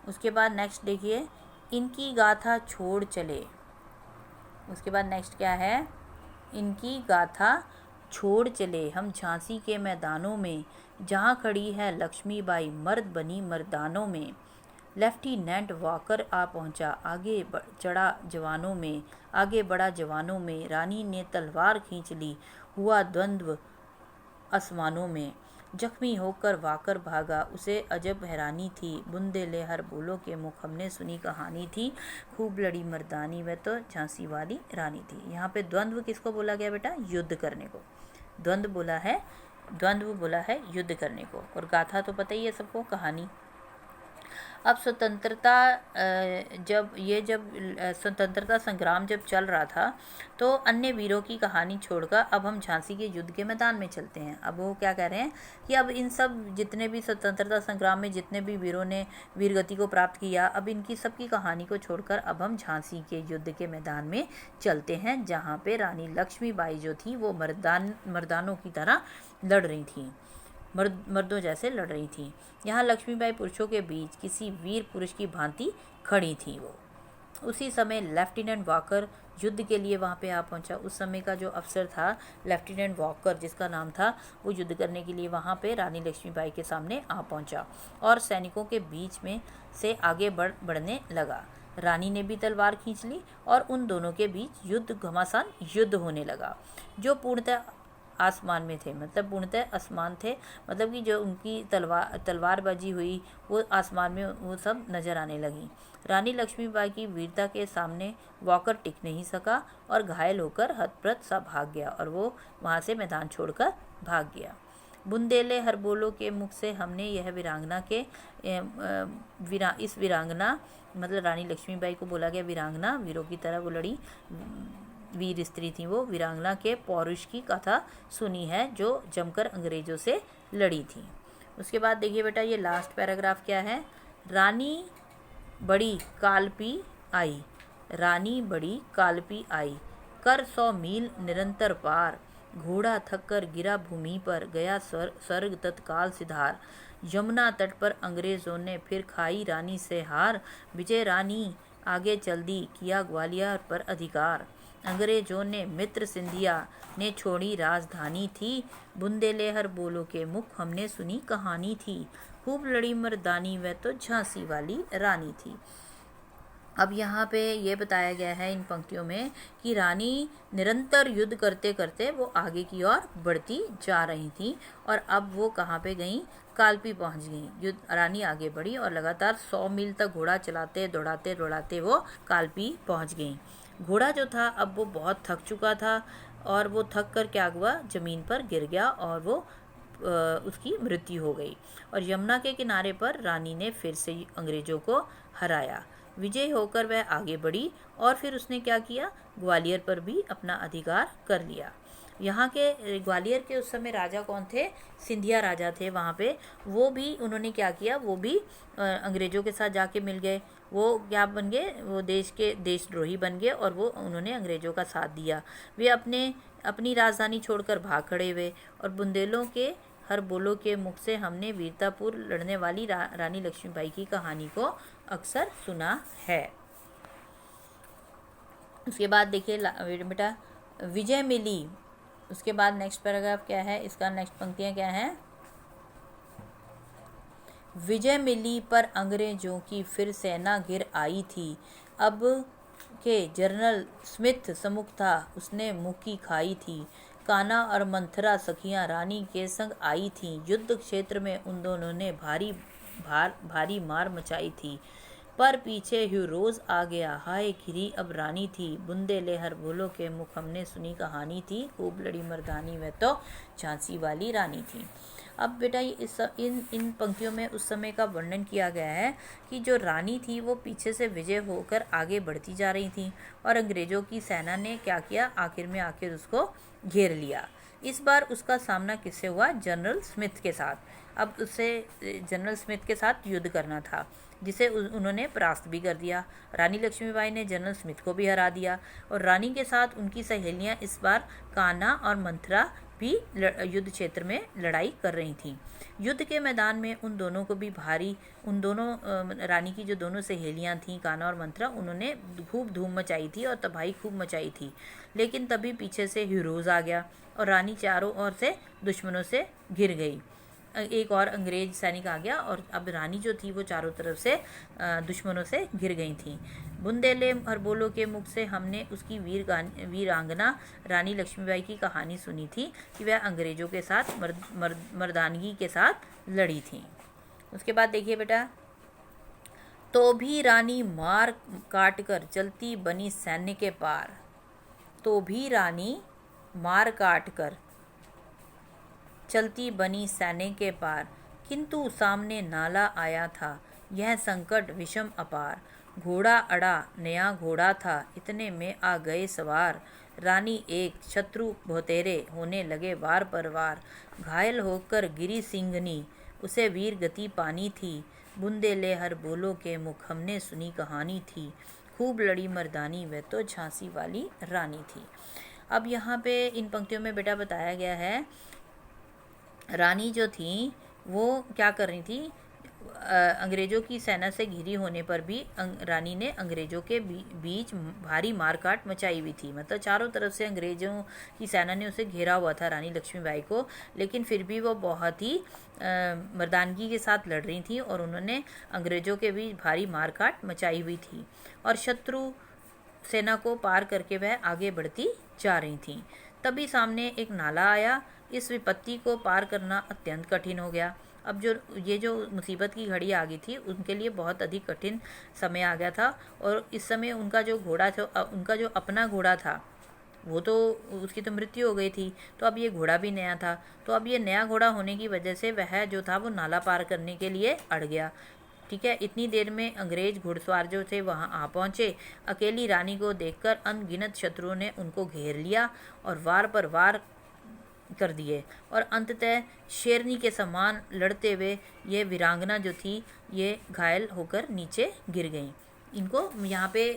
उसके बाद नेक्स्ट देखिए, इनकी गाथा छोड़ चले, उसके बाद नेक्स्ट क्या है, इनकी गाथा छोड़ चले हम झांसी के मैदानों में, जहाँ खड़ी है लक्ष्मीबाई मर्द बनी मर्दानों में। लेफ्टिनेंट वॉकर आ पहुंचा, आगे चढ़ा जवानों में, आगे बढ़ा जवानों में। रानी ने तलवार खींच ली, हुआ द्वंद्व आसमानों में। जख्मी होकर वाकर भागा, उसे अजब हैरानी थी। बुंदेले हर बोलो के मुख, हमने सुनी कहानी थी। खूब लड़ी मर्दानी, वह तो झांसी वाली रानी थी। यहाँ पे द्वंद्व किसको बोला गया बेटा? युद्ध करने को। द्वंद्व बोला है युद्ध करने को। और गाथा तो पता ही है सबको, कहानी। अब जब स्वतंत्रता संग्राम जब चल रहा था तो अन्य वीरों की कहानी छोड़कर अब हम झांसी के युद्ध के मैदान में चलते हैं। अब वो क्या कह रहे हैं कि अब इन सब जितने भी स्वतंत्रता संग्राम में जितने भी वीरों ने वीरगति को प्राप्त किया, अब इनकी सबकी कहानी को छोड़कर अब हम झांसी के युद्ध के मैदान में चलते हैं, जहाँ पे रानी लक्ष्मीबाई जो थी वो मर्दानों की तरह लड़ रही थी, मर्दों जैसे लड़ रही थी। यहाँ लक्ष्मीबाई पुरुषों के बीच किसी वीर पुरुष की भांति खड़ी थी वो। उसी समय लेफ्टिनेंट वॉकर युद्ध के लिए वहाँ पे आ पहुँचा। उस समय का जो अफसर था लेफ्टिनेंट वॉकर जिसका नाम था, वो युद्ध करने के लिए वहाँ पे रानी लक्ष्मीबाई के सामने आ पहुँचा और सैनिकों के बीच में से आगे बढ़ने लगा। रानी ने भी तलवार खींच ली और उन दोनों के बीच घमासान युद्ध होने लगा, जो पूर्णतः आसमान में थे, मतलब पूर्णतः आसमान थे, मतलब कि जो उनकी तलवारबाजी हुई वो आसमान में वो सब नजर आने लगी। रानी लक्ष्मीबाई की वीरता के सामने वॉकर टिक नहीं सका और घायल होकर हतप्रभ सा भाग गया और वो वहाँ से मैदान छोड़कर भाग गया। बुंदेले हरबोलो के मुख से हमने यह इस वीरांगना मतलब रानी लक्ष्मीबाई को बोला गया वीरांगना, वीरों की तरह वो लड़ी, वीर स्त्री थी वो, वीरांगना के पौरुष की कथा सुनी है जो जमकर अंग्रेजों से लड़ी थी। उसके बाद देखिए बेटा ये लास्ट पैराग्राफ क्या है, रानी बड़ी कालपी आई, रानी बड़ी कालपी आई, कर 100 मील निरंतर पार, घोड़ा थक कर गिरा भूमि पर, गया स्वर्ग तत्काल सिधार। यमुना तट पर अंग्रेजों ने फिर खाई रानी से हार, विजय रानी आगे चल दी, किया ग्वालियर पर अधिकार। अंग्रेजों ने मित्र सिंधिया ने छोड़ी राजधानी थी, बुंदेलहर बोलो के मुख हमने सुनी कहानी थी। खूब लड़ी मर्दानी, वह तो झांसी वाली रानी थी। अब यहाँ पे ये बताया गया है इन पंक्तियों में कि रानी निरंतर युद्ध करते करते वो आगे की ओर बढ़ती जा रही थी और अब वो कहाँ पे गई, कालपी पहुँच गई। युद्ध रानी आगे बढ़ी और लगातार 100 मील तक घोड़ा चलाते दौड़ाते दौड़ाते वो कालपी पहुँच गई। घोड़ा जो था अब वो बहुत थक चुका था और वो थक कर क्या हुआ, ज़मीन पर गिर गया और वो उसकी मृत्यु हो गई। और यमुना के किनारे पर रानी ने फिर से अंग्रेजों को हराया। विजय होकर वह आगे बढ़ी और फिर उसने क्या किया, ग्वालियर पर भी अपना अधिकार कर लिया। यहाँ के ग्वालियर के उस समय राजा कौन थे, सिंधिया राजा थे वहाँ पे। वो भी उन्होंने क्या किया, वो भी अंग्रेजों के साथ जाके मिल गए। वो क्या बन गए, वो देशद्रोही बन गए और वो उन्होंने अंग्रेजों का साथ दिया। वे अपनी राजधानी छोड़कर भाग खड़े हुए और बुंदेलों के हर बोलो के मुख से हमने वीरतापूर्व लड़ने वाली रानी लक्ष्मीबाई की कहानी को अक्सर सुना है। उसके बाद देखिए बेटा विजय मिली। उसके बाद नेक्स्ट पैराग्राफ क्या है, इसका नेक्स्ट पंक्तियाँ क्या हैं, विजय मिली पर अंग्रेजों की फिर सेना घिर आई थी। अब के जनरल स्मिथ सम्मुख था, उसने मुक्की खाई थी। कान्हा और मंथरा सखियां रानी के संग आई थीं। युद्ध क्षेत्र में उन दोनों ने भारी मार मचाई थी। पर पीछे ह्यूरोज आ गया, हाय खिरी अब रानी थी। बुंदेलहर बोलो के मुख हमने सुनी कहानी थी। खूब लड़ी मर्दानी, वह तो झांसी वाली रानी थी। अब बेटा इन पंक्तियों में उस समय का वर्णन किया गया है कि जो रानी थी वो पीछे से विजय होकर आगे बढ़ती जा रही थी और अंग्रेजों की सेना ने क्या किया, आखिर उसको घेर लिया। इस बार उसका सामना किससे हुआ, जनरल स्मिथ के साथ। अब उससे जनरल स्मिथ के साथ युद्ध करना था, जिसे उन्होंने परास्त भी कर दिया। रानी लक्ष्मीबाई ने जनरल स्मिथ को भी हरा दिया और रानी के साथ उनकी सहेलियां इस बार कान्हा और मंथरा भी युद्ध क्षेत्र में लड़ाई कर रही थीं। युद्ध के मैदान में उन दोनों को भी भारी, उन दोनों रानी की जो दोनों सहेलियां थीं कान्हा और मंत्रा, उन्होंने खूब धूम मचाई थी और तबाही खूब मचाई थी। लेकिन तभी पीछे से हीरोज आ गया और रानी चारों ओर से दुश्मनों से घिर गई। एक और अंग्रेज सैनिक आ गया और अब रानी जो थी वो चारों तरफ से दुश्मनों से घिर गई थी। बुंदेले हरबोलो के मुख से हमने उसकी वीरांगना रानी लक्ष्मीबाई की कहानी सुनी थी कि वह अंग्रेजों के साथ मर्दानगी के साथ लड़ी थी। उसके बाद देखिए बेटा, तो भी रानी मार काट कर चलती बनी सैन्य के पार। तो भी रानी मार काट कर चलती बनी सैन्य के पार, किंतु सामने नाला आया था, यह संकट विषम अपार। घोड़ा अड़ा नया घोड़ा था, इतने में आ गए सवार। रानी एक शत्रु बहुतेरे, होने लगे वार पर वार। घायल होकर गिरी सिंघनी, उसे वीर गति पानी थी। बुंदेले हरबोलो के मुख हमने सुनी कहानी थी। खूब लड़ी मर्दानी, वह तो झांसी वाली रानी थी। अब यहाँ पे इन पंक्तियों में बेटा बताया गया है, रानी जो थी वो क्या कर रही थी, अंग्रेज़ों की सेना से घिरी होने पर भी रानी ने अंग्रेज़ों के बीच भारी मारकाट मचाई हुई थी। मतलब चारों तरफ से अंग्रेज़ों की सेना ने उसे घेरा हुआ था रानी लक्ष्मीबाई को, लेकिन फिर भी वो बहुत ही मर्दानगी के साथ लड़ रही थी और उन्होंने अंग्रेज़ों के बीच भारी मारकाट मचाई हुई थी और शत्रु सेना को पार करके वह आगे बढ़ती जा रही थी। तभी सामने एक नाला आया। इस विपत्ति को पार करना अत्यंत कठिन हो गया। अब जो मुसीबत की घड़ी आ गई थी, उनके लिए बहुत अधिक कठिन समय आ गया था और इस समय उनका जो घोड़ा था, उनका जो अपना घोड़ा था, वो तो उसकी तो मृत्यु हो गई थी, तो अब ये घोड़ा भी नया था। तो अब ये नया घोड़ा होने की वजह से वह जो था वो नाला पार करने के लिए अड़ गया। ठीक है, इतनी देर में अंग्रेज घुड़सवार जो थे वहां आ पहुंचे। अकेली रानी को देखकर अनगिनत शत्रुओं ने उनको घेर लिया और वार पर वार कर दिए और अंततः शेरनी के समान लड़ते हुए ये वीरांगना जो थी ये घायल होकर नीचे गिर गई। इनको यहाँ पे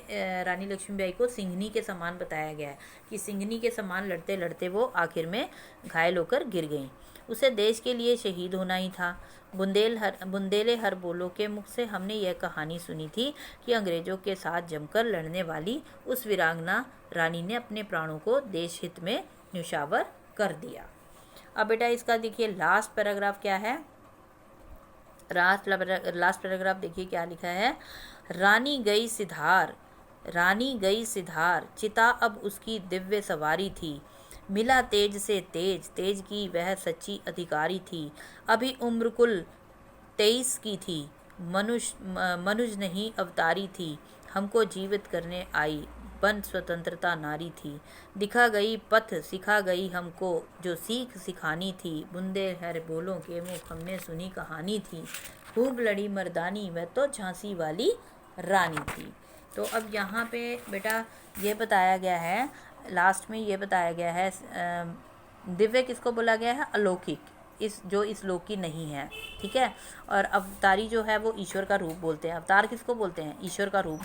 रानी लक्ष्मीबाई को सिंघनी के समान बताया गया है कि सिंघनी के समान लड़ते लड़ते वो आखिर में घायल होकर गिर गई। उसे देश के लिए शहीद होना ही था। बुंदेले हरबोलो के मुख से हमने यह कहानी सुनी थी कि अंग्रेजों के साथ जमकर लड़ने वाली उस वीरांगना रानी ने अपने प्राणों को देश हित में न्यौछावर कर दिया। अब बेटा इसका देखिए लास्ट पैराग्राफ क्या है। लास्ट पैराग्राफ देखिए क्या लिखा है। रानी गई सिधार, चिता अब उसकी दिव्य सवारी थी। मिला तेज से तेज की वह सच्ची अधिकारी थी। अभी उम्र कुल 23 की थी, मनुज नहीं अवतारी थी। हमको जीवित करने आई, बन स्वतंत्रता नारी थी। दिखा गई पथ सिखा गई हमको, जो सीख सिखानी थी। बुंदे हरबोलों के मुख हमने सुनी कहानी थी। खूब लड़ी मर्दानी, वह तो झांसी वाली रानी थी। तो अब यहाँ पे बेटा ये बताया गया है, लास्ट में ये बताया गया है, दिव्य किसको बोला गया है? अलौकिक, इस लोक की नहीं है। ठीक है, और अवतारी जो है वो ईश्वर का रूप बोलते हैं। अवतार किसको बोलते हैं? ईश्वर का रूप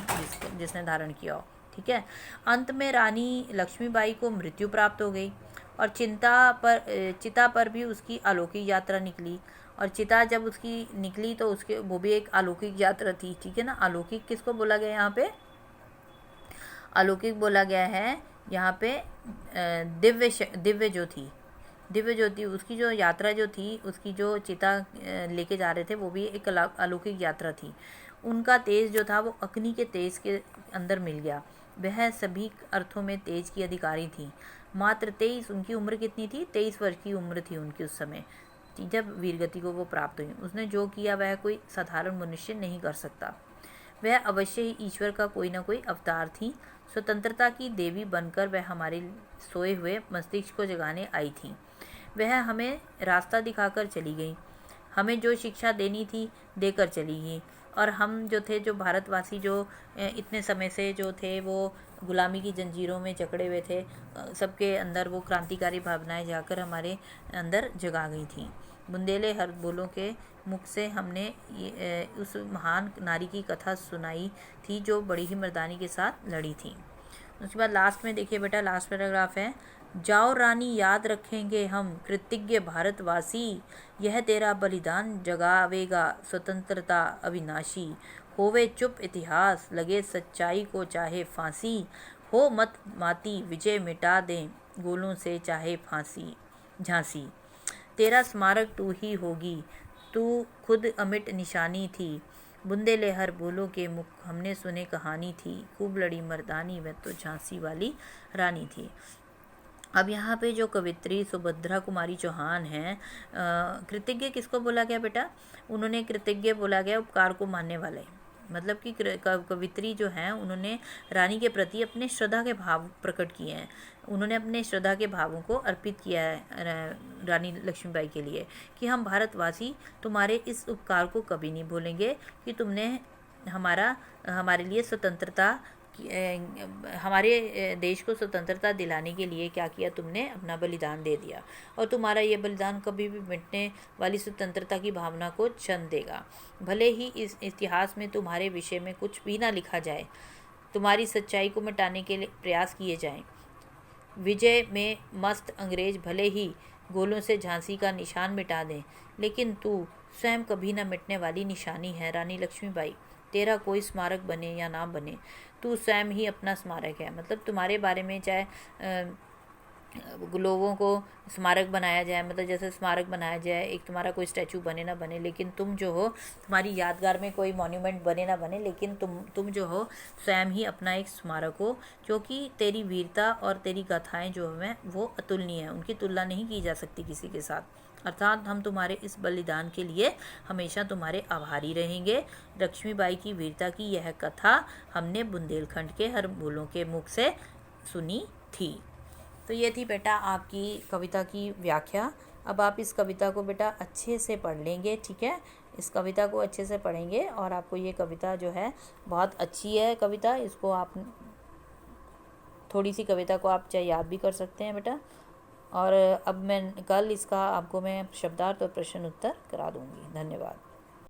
जिसने धारण किया हो। ठीक है, अंत में रानी लक्ष्मीबाई को मृत्यु प्राप्त हो गई और चिता पर भी उसकी अलौकिक यात्रा निकली। और चिता जब उसकी निकली तो वो भी एक अलौकिक यात्रा थी। ठीक है ना, अलौकिक किसको बोला गया यहाँ पे? अलौकिक बोला गया है यहाँ पे दिव्य जो थी उसकी जो यात्रा जो थी, उसकी जो चिता लेके जा रहे थे वो भी एक अलौकिक यात्रा थी। उनका तेज जो था वो अग्नि के तेज के अंदर मिल गया। वह सभी अर्थों में तेज की अधिकारी थी। मात्र 23, उनकी उम्र कितनी थी? 23 वर्ष की उम्र थी उनकी उस समय जब वीरगति को वो प्राप्त हुई। उसने जो किया वह कोई साधारण मनुष्य नहीं कर सकता। वह अवश्य ही ईश्वर का कोई ना कोई अवतार थी। स्वतंत्रता की देवी बनकर वह हमारे सोए हुए मस्तिष्क को जगाने आई थी। वह हमें रास्ता दिखाकर चली गई, हमें जो शिक्षा देनी थी देकर चली गई। और हम जो थे, जो भारतवासी जो इतने समय से जो थे वो गुलामी की जंजीरों में जकड़े हुए थे, सबके अंदर वो क्रांतिकारी भावनाएं जाकर हमारे अंदर जगा गई थी। बुंदेले हरबोलों के मुख से हमने उस महान नारी की कथा सुनाई थी जो बड़ी ही मर्दानी के साथ लड़ी थी। उसके बाद लास्ट में देखिए बेटा, लास्ट पैराग्राफ है, जाओ रानी याद रखेंगे हम कृतज्ञ भारतवासी, यह तेरा बलिदान जगावेगा स्वतंत्रता अविनाशी, होवे चुप इतिहास लगे सच्चाई को चाहे फांसी, हो मत माती विजय मिटा दें गोलों से चाहे फांसी झांसी, तेरा स्मारक तू ही होगी, तू खुद अमिट निशानी थी, बुंदेलहर बोलो के मुख हमने सुने कहानी थी, खूब लड़ी मर्दानी वह तो झांसी वाली रानी थी। अब यहाँ पे जो कवित्री सुभद्रा कुमारी चौहान हैं, कृतज्ञ किसको बोला गया बेटा? उन्होंने कृतज्ञ बोला गया उपकार को मानने वाले, मतलब कि कवित्री जो हैं उन्होंने रानी के प्रति अपने श्रद्धा के भाव प्रकट किए हैं, उन्होंने अपने श्रद्धा के भावों को अर्पित किया है रानी लक्ष्मीबाई के लिए कि हम भारतवासी तुम्हारे इस उपकार को कभी नहीं भूलेंगे कि तुमने हमारे लिए स्वतंत्रता, हमारे देश को स्वतंत्रता दिलाने के लिए क्या किया, तुमने अपना बलिदान दे दिया और तुम्हारा ये बलिदान कभी भी मिटने वाली स्वतंत्रता की भावना को क्षण देगा। भले ही इस इतिहास में तुम्हारे विषय में कुछ भी ना लिखा जाए, तुम्हारी सच्चाई को मिटाने के लिए प्रयास किए जाएं, विजय में मस्त अंग्रेज भले ही गोलों से झांसी का निशान मिटा दें, लेकिन तू स्वयं कभी न मिटने वाली निशानी है रानी लक्ष्मीबाई। तेरा कोई स्मारक बने या ना बने, तू स्वयं ही अपना स्मारक है। मतलब तुम्हारे बारे में चाहे लोगों को स्मारक बनाया जाए, मतलब जैसे स्मारक बनाया जाए, एक तुम्हारा कोई स्टैचू बने ना बने, लेकिन तुम जो हो, तुम्हारी यादगार में कोई मॉन्यूमेंट बने ना बने, लेकिन तुम जो हो स्वयं ही अपना एक स्मारक हो, क्योंकि तेरी वीरता और तेरी गाथाएं जो हैं वो अतुलनीय हैं, उनकी तुलना नहीं की जा सकती किसी के साथ। अर्थात हम तुम्हारे इस बलिदान के लिए हमेशा तुम्हारे आभारी रहेंगे। लक्ष्मीबाई की वीरता की यह कथा हमने बुंदेलखंड के हर बोलों के मुख से सुनी थी। तो ये थी बेटा आपकी कविता की व्याख्या। अब आप इस कविता को बेटा अच्छे से पढ़ लेंगे, ठीक है? इस कविता को अच्छे से पढ़ेंगे और आपको ये कविता जो है बहुत अच्छी है कविता, इसको आप थोड़ी सी कविता को आप चाहे याद भी कर सकते हैं बेटा। और अब मैं कल इसका आपको मैं शब्दार्थ और प्रश्न उत्तर करा दूँगी। धन्यवाद।